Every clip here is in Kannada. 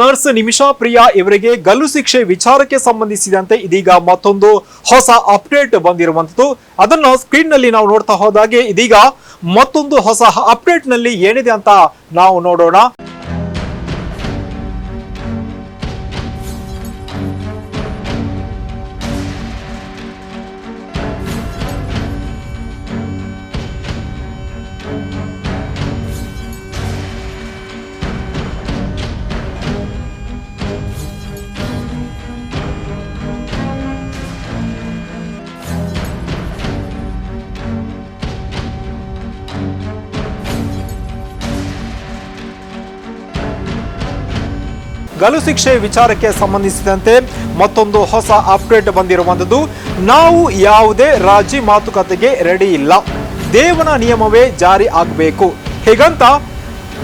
ನರ್ಸ್ ನಿಮಿಷಾ ಪ್ರಿಯಾ ಇವರಿಗೆ ಗಲ್ಲು ಶಿಕ್ಷೆ ವಿಚಾರಕ್ಕೆ ಸಂಬಂಧಿಸಿದಂತೆ ಇದೀಗ ಮತ್ತೊಂದು ಹೊಸ ಅಪ್ಡೇಟ್ ಬಂದಿರುವಂತದ್ದು. ಅದನ್ನು ಸ್ಕ್ರೀನ್ ನಲ್ಲಿ ನಾವು ನೋಡ್ತಾ ಹೋದಾಗೆ ಇದೀಗ ಮತ್ತೊಂದು ಹೊಸ ಅಪ್ಡೇಟ್ ನಲ್ಲಿ ಏನಿದೆ ಅಂತ ನಾವು ನೋಡೋಣ. ಗಲ್ಲು ಶಿಕ್ಷೆ ವಿಚಾರಕ್ಕೆ ಸಂಬಂಧಿಸಿದಂತೆ ಮತ್ತೊಂದು ಹೊಸ ಅಪ್ಡೇಟ್ ಬಂದಿರುವಂತದ್ದು. ನಾವು ಯಾವುದೇ ರಾಜಿ ಮಾತುಕತೆಗೆ ರೆಡಿ ಇಲ್ಲ, ದೇವನ ನಿಯಮವೇ ಜಾರಿ ಆಗಬೇಕು, ಹೀಗಂತ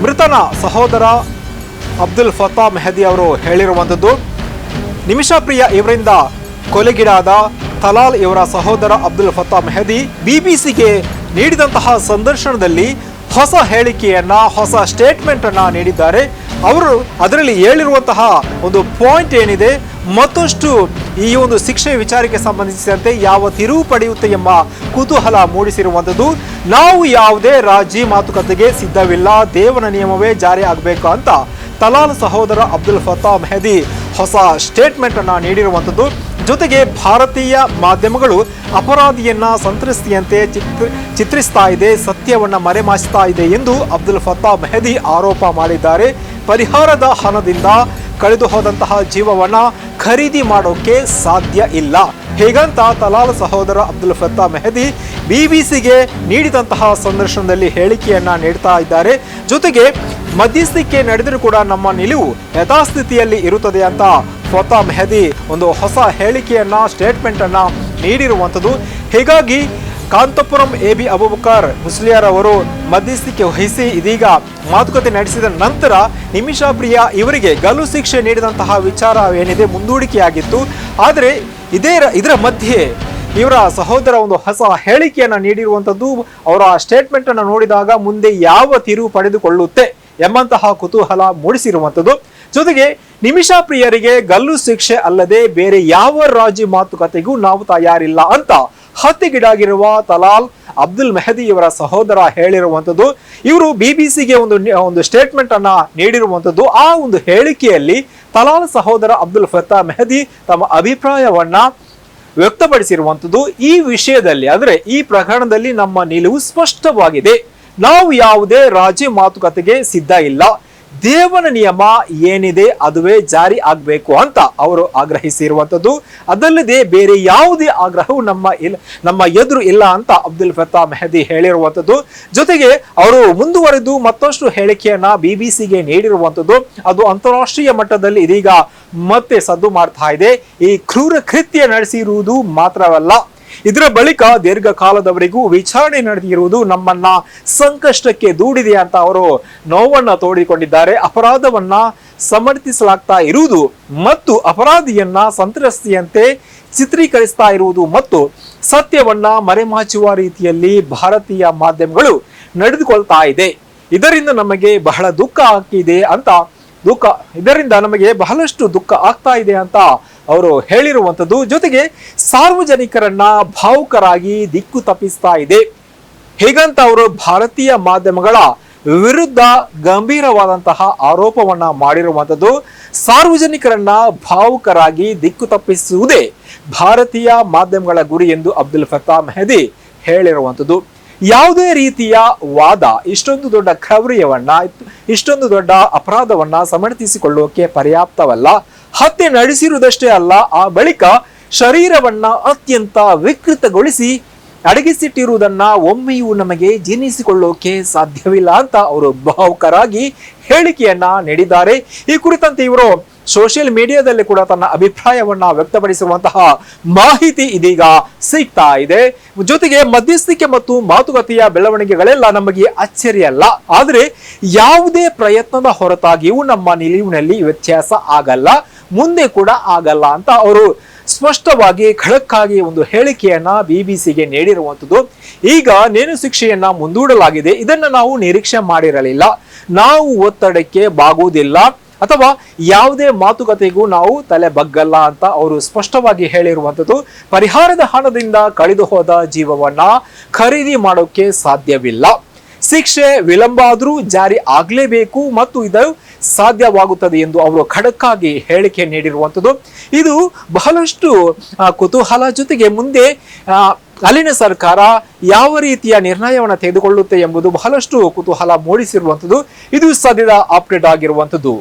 ಮೃತನ ಸಹೋದರ ಅಬ್ದುಲ್ ಫತಾ ಮೆಹದಿ ಅವರು ಹೇಳಿರುವಂತದ್ದು. ನಿಮಿಷಾ ಪ್ರಿಯಾ ಇವರಿಂದ ಕೊಲೆಗೀಡಾದ ತಲಾಲ್ ಇವರ ಸಹೋದರ ಅಬ್ದುಲ್ ಫತಾ ಮೆಹದಿ ಬಿಬಿಸಿಗೆ ನೀಡಿದಂತಹ ಸಂದರ್ಶನದಲ್ಲಿ ಹೊಸ ಹೇಳಿಕೆಯನ್ನ, ಹೊಸ ಸ್ಟೇಟ್ಮೆಂಟ್ ಅನ್ನ ನೀಡಿದ್ದಾರೆ. ಅವರು ಅದರಲ್ಲಿ ಹೇಳಿರುವಂತಹ ಒಂದು ಪಾಯಿಂಟ್ ಏನಿದೆ, ಮತ್ತಷ್ಟು ಈ ಒಂದು ಶಿಕ್ಷೆ ವಿಚಾರಕ್ಕೆ ಸಂಬಂಧಿಸಿದಂತೆ ಯಾವ ತಿರುವು ಪಡೆಯುತ್ತೆ ಎಂಬ ಕುತೂಹಲ ಮೂಡಿಸಿರುವಂಥದ್ದು. ನಾವು ಯಾವುದೇ ರಾಜಿ ಮಾತುಕತೆಗೆ ಸಿದ್ಧವಿಲ್ಲ, ದೇವನ ನಿಯಮವೇ ಜಾರಿ ಆಗಬೇಕು ಅಂತ ತಲಾಲ್ ಸಹೋದರ ಅಬ್ದುಲ್ ಫತಾ ಮೆಹದಿ ಹೊಸ ಸ್ಟೇಟ್ಮೆಂಟ್ ಅನ್ನ ನೀಡಿರುವಂಥದ್ದು. ಜೊತೆಗೆ ಭಾರತೀಯ ಮಾಧ್ಯಮಗಳು ಅಪರಾಧಿಯನ್ನ ಸಂತ್ರಸ್ತಿಯಂತೆ ಚಿತ್ರಿಸ್ತಾ ಇದೆ, ಸತ್ಯವನ್ನ ಮರೆಮಾಚ್ತಾ ಇದೆ ಎಂದು ಅಬ್ದುಲ್ ಫತಾ ಮೆಹದಿ ಆರೋಪ ಮಾಡಿದ್ದಾರೆ. ಪರಿಹಾರದ ಹಣದಿಂದ ಕಳೆದು ಹೋದಂತಹ ಜೀವವನ್ನ ಖರೀದಿ ಮಾಡೋಕೆ ಸಾಧ್ಯ ಇಲ್ಲ, ಹೇಗಂತ ತಲಾಲ್ ಸಹೋದರ ಅಬ್ದುಲ್ ಫತಾ ಮೆಹದಿ ಬಿಬಿಸಿಗೆ ನೀಡಿದಂತಹ ಸಂದರ್ಶನದಲ್ಲಿ ಹೇಳಿಕೆಯನ್ನ ನೀಡ್ತಾ ಇದ್ದಾರೆ. ಜೊತೆಗೆ ಮಧ್ಯಸ್ಥಿಕೆ ನಡೆದರೂ ಕೂಡ ನಮ್ಮ ನಿಲುವು ಯಥಾಸ್ಥಿತಿಯಲ್ಲಿ ಇರುತ್ತದೆ ಅಂತ ಫತಾ ಮೆಹದಿ ಒಂದು ಹೊಸ ಹೇಳಿಕೆಯನ್ನ, ಸ್ಟೇಟ್ಮೆಂಟ್ ಅನ್ನ ನೀಡಿರುವಂಥದ್ದು. ಹೀಗಾಗಿ ಕಾಂತಪುರಂ ಎಬಿ ಅಬೂಬಕರ್ ಮುಸ್ಲಿಯಾರ್ ಅವರು ಮಧ್ಯಸ್ಥಿಕೆ ವಹಿಸಿ ಇದೀಗ ಮಾತುಕತೆ ನಡೆಸಿದ ನಂತರ ನಿಮಿಷಾ ಪ್ರಿಯಾ ಇವರಿಗೆ ಗಲ್ಲು ಶಿಕ್ಷೆ ನೀಡಿದಂತಹ ವಿಚಾರ ಏನಿದೆ ಮುಂದೂಡಿಕೆಯಾಗಿತ್ತು. ಆದರೆ ಇದರ ಮಧ್ಯೆ ಇವರ ಸಹೋದರ ಒಂದು ಹೊಸ ಹೇಳಿಕೆಯನ್ನ ನೀಡಿರುವಂಥದ್ದು. ಅವರ ಸ್ಟೇಟ್ಮೆಂಟ್ ಅನ್ನು ನೋಡಿದಾಗ ಮುಂದೆ ಯಾವ ತಿರುವು ಪಡೆದುಕೊಳ್ಳುತ್ತೆ ಎಂಬಂತಹ ಕುತೂಹಲ ಮೂಡಿಸಿರುವಂಥದ್ದು. ಜೊತೆಗೆ ನಿಮಿಷಾ ಪ್ರಿಯರಿಗೆ ಗಲ್ಲು ಶಿಕ್ಷೆ ಅಲ್ಲದೆ ಬೇರೆ ಯಾವ ರಾಜಿ ಮಾತುಕತೆಗೂ ನಾವು ತಯಾರಿಲ್ಲ ಅಂತ ಹತ್ಯೆಗೀಡಾಗಿರುವ ತಲಾಲ್ ಅಬ್ದುಲ್ ಮೆಹದಿ ಇವರ ಸಹೋದರ ಹೇಳಿರುವಂಥದ್ದು. ಇವರು ಬಿಬಿಸಿಗೆ ಒಂದು ಸ್ಟೇಟ್ಮೆಂಟ್ ಅನ್ನ ನೀಡಿರುವಂಥದ್ದು. ಆ ಒಂದು ಹೇಳಿಕೆಯಲ್ಲಿ ತಲಾಲ್ ಸಹೋದರ ಅಬ್ದುಲ್ ಫತಾ ಮೆಹದಿ ತಮ್ಮ ಅಭಿಪ್ರಾಯವನ್ನ ವ್ಯಕ್ತಪಡಿಸಿರುವಂಥದ್ದು. ಈ ವಿಷಯದಲ್ಲಿ ಅಂದ್ರೆ ಈ ಪ್ರಕರಣದಲ್ಲಿ ನಮ್ಮ ನಿಲುವು ಸ್ಪಷ್ಟವಾಗಿದೆ, ನಾವು ಯಾವುದೇ ರಾಜಿ ಮಾತುಕತೆಗೆ ಸಿದ್ಧ ಇಲ್ಲ, ದೇವನ ನಿಯಮ ಏನಿದೆ ಅದುವೇ ಜಾರಿ ಆಗಬೇಕು ಅಂತ ಅವರು ಆಗ್ರಹಿಸಿರುವಂಥದ್ದು. ಅದಲ್ಲದೆ ಬೇರೆ ಯಾವುದೇ ಆಗ್ರಹವು ನಮ್ಮ ಎದುರು ಇಲ್ಲ ಅಂತ ಅಬ್ದುಲ್ ಫತಾ ಮೆಹದಿ ಹೇಳಿರುವಂಥದ್ದು. ಜೊತೆಗೆ ಅವರು ಮುಂದುವರೆದು ಮತ್ತಷ್ಟು ಹೇಳಿಕೆಯನ್ನ ಬಿಬಿಸಿಗೆ ನೀಡಿರುವಂಥದ್ದು. ಅದು ಅಂತಾರಾಷ್ಟ್ರೀಯ ಮಟ್ಟದಲ್ಲಿ ಇದೀಗ ಮತ್ತೆ ಸದ್ದು ಮಾಡ್ತಾ ಇದೆ. ಈ ಕ್ರೂರ ಕೃತ್ಯ ನಡೆಸಿರುವುದು ಮಾತ್ರವಲ್ಲ, ಇದರ ಬಳಿಕ ದೀರ್ಘಕಾಲದವರೆಗೂ ವಿಚಾರಣೆ ನಡೆದಿರುವುದು ನಮ್ಮನ್ನ ಸಂಕಷ್ಟಕ್ಕೆ ದೂಡಿದೆ ಅಂತ ಅವರು ನೋವನ್ನ ತೋಡಿಕೊಂಡಿದ್ದಾರೆ. ಅಪರಾಧವನ್ನ ಸಮರ್ಥಿಸಲಾಗ್ತಾ ಇರುವುದು ಮತ್ತು ಅಪರಾಧಿಯನ್ನ ಸಂತ್ರಸ್ತಿಯಂತೆ ಚಿತ್ರೀಕರಿಸ್ತಾ ಇರುವುದು ಮತ್ತು ಸತ್ಯವನ್ನ ಮರೆಮಾಚುವ ರೀತಿಯಲ್ಲಿ ಭಾರತೀಯ ಮಾಧ್ಯಮಗಳು ನಡೆದುಕೊಳ್ತಾ ಇದೆ. ಇದರಿಂದ ನಮಗೆ ಬಹಳ ಇದರಿಂದ ನಮಗೆ ಬಹಳಷ್ಟು ದುಃಖ ಆಗ್ತಾ ಇದೆ ಅಂತ ಅವರು ಹೇಳಿರುವಂಥದ್ದು. ಜೊತೆಗೆ ಸಾರ್ವಜನಿಕರನ್ನ ಭಾವುಕರಾಗಿ ದಿಕ್ಕು ತಪ್ಪಿಸ್ತಾ ಇದೆ, ಹೀಗಂತ ಅವರು ಭಾರತೀಯ ಮಾಧ್ಯಮಗಳ ವಿರುದ್ಧ ಗಂಭೀರವಾದಂತಹ ಆರೋಪವನ್ನ ಮಾಡಿರುವಂಥದ್ದು. ಸಾರ್ವಜನಿಕರನ್ನ ಭಾವುಕರಾಗಿ ದಿಕ್ಕು ತಪ್ಪಿಸುವುದೇ ಭಾರತೀಯ ಮಾಧ್ಯಮಗಳ ಗುರಿ ಎಂದು ಅಬ್ದುಲ್ ಫತಾ ಮೆಹದಿ ಹೇಳಿರುವಂಥದ್ದು. ಯಾವುದೇ ರೀತಿಯ ವಾದ ಇಷ್ಟೊಂದು ದೊಡ್ಡ ಕ್ರೌರ್ಯವನ್ನ, ಇಷ್ಟೊಂದು ದೊಡ್ಡ ಅಪರಾಧವನ್ನ ಸಮರ್ಥಿಸಿಕೊಳ್ಳೋಕೆ ಪರ್ಯಾಪ್ತವಲ್ಲ. ಹತ್ಯೆ ನಡೆಸಿರುವುದಷ್ಟೇ ಅಲ್ಲ, ಆ ಬಳಿಕ ಶರೀರವನ್ನ ಅತ್ಯಂತ ವಿಕೃತಗೊಳಿಸಿ ಅಡಗಿಸಿಟ್ಟಿರುವುದನ್ನ ಒಮ್ಮೆಯೂ ನಮಗೆ ಜೀರ್ಣಿಸಿಕೊಳ್ಳೋಕೆ ಸಾಧ್ಯವಿಲ್ಲ ಅಂತ ಅವರು ಭಾವುಕರಾಗಿ ಹೇಳಿಕೆಯನ್ನ ನೀಡಿದ್ದಾರೆ. ಈ ಕುರಿತಂತೆ ಇವರು ಸೋಷಿಯಲ್ ಮೀಡಿಯಾದಲ್ಲಿ ಕೂಡ ತನ್ನ ಅಭಿಪ್ರಾಯವನ್ನ ವ್ಯಕ್ತಪಡಿಸಿರುವಂತಹ ಮಾಹಿತಿ ಇದೀಗ ಸಿಗ್ತಾ ಇದೆ. ಜೊತೆಗೆ ಮಧ್ಯಸ್ಥಿಕೆ ಮತ್ತು ಮಾತುಕತೆಯ ಬೆಳವಣಿಗೆಗಳೆಲ್ಲ ನಮಗೆ ಅಚ್ಚರಿಯಲ್ಲ, ಆದರೆ ಯಾವುದೇ ಪ್ರಯತ್ನದ ಹೊರತಾಗಿಯೂ ನಮ್ಮ ನಿಲುವಿನಲ್ಲಿ ವ್ಯತ್ಯಾಸ ಆಗಲ್ಲ, ಮುಂದೆ ಕೂಡ ಆಗಲ್ಲ ಅಂತ ಅವರು ಸ್ಪಷ್ಟವಾಗಿ ಖಡಕ್ಕಾಗಿ ಒಂದು ಹೇಳಿಕೆಯನ್ನ ಬಿಬಿಸಿಗೆ ನೀಡಿರುವಂಥದ್ದು. ಈಗ ನೇಣು ಶಿಕ್ಷೆಯನ್ನ ಮುಂದೂಡಲಾಗಿದೆ, ಇದನ್ನ ನಾವು ನಿರೀಕ್ಷೆ ಮಾಡಿರಲಿಲ್ಲ, ನಾವು ಒತ್ತಡಕ್ಕೆ ಬಾಗುವುದಿಲ್ಲ, ಅಥವಾ ಯಾವುದೇ ಮಾತುಕತೆಗೂ ನಾವು ತಲೆ ಬಗ್ಗಲ್ಲ ಅಂತ ಅವರು ಸ್ಪಷ್ಟವಾಗಿ ಹೇಳಿರುವಂಥದ್ದು. ಪರಿಹಾರದ ಹಣದಿಂದ ಕಳೆದು ಹೋದ ಜೀವವನ್ನ ಖರೀದಿ ಮಾಡೋಕೆ ಸಾಧ್ಯವಿಲ್ಲ. ಶಿಕ್ಷೆ ವಿಳಂಬ ಆದರೂ ಜಾರಿ ಆಗಲೇಬೇಕು ಮತ್ತು ಇದು ಸಾಧ್ಯವಾಗುತ್ತದೆ ಎಂದು ಅವರು ಖಡಕ್ ಆಗಿ ಹೇಳಿಕೆ ನೀಡಿರುವಂಥದ್ದು. ಇದು ಬಹಳಷ್ಟು ಕುತೂಹಲ. ಜೊತೆಗೆ ಮುಂದೆ ಅಲ್ಲಿನ ಸರ್ಕಾರ ಯಾವ ರೀತಿಯ ನಿರ್ಣಯವನ್ನು ತೆಗೆದುಕೊಳ್ಳುತ್ತೆ ಎಂಬುದು ಬಹಳಷ್ಟು ಕುತೂಹಲ ಮೂಡಿಸಿರುವಂಥದ್ದು. ಇದು ಸದ್ಯದ ಅಪ್ಡೇಟ್ ಆಗಿರುವಂಥದ್ದು.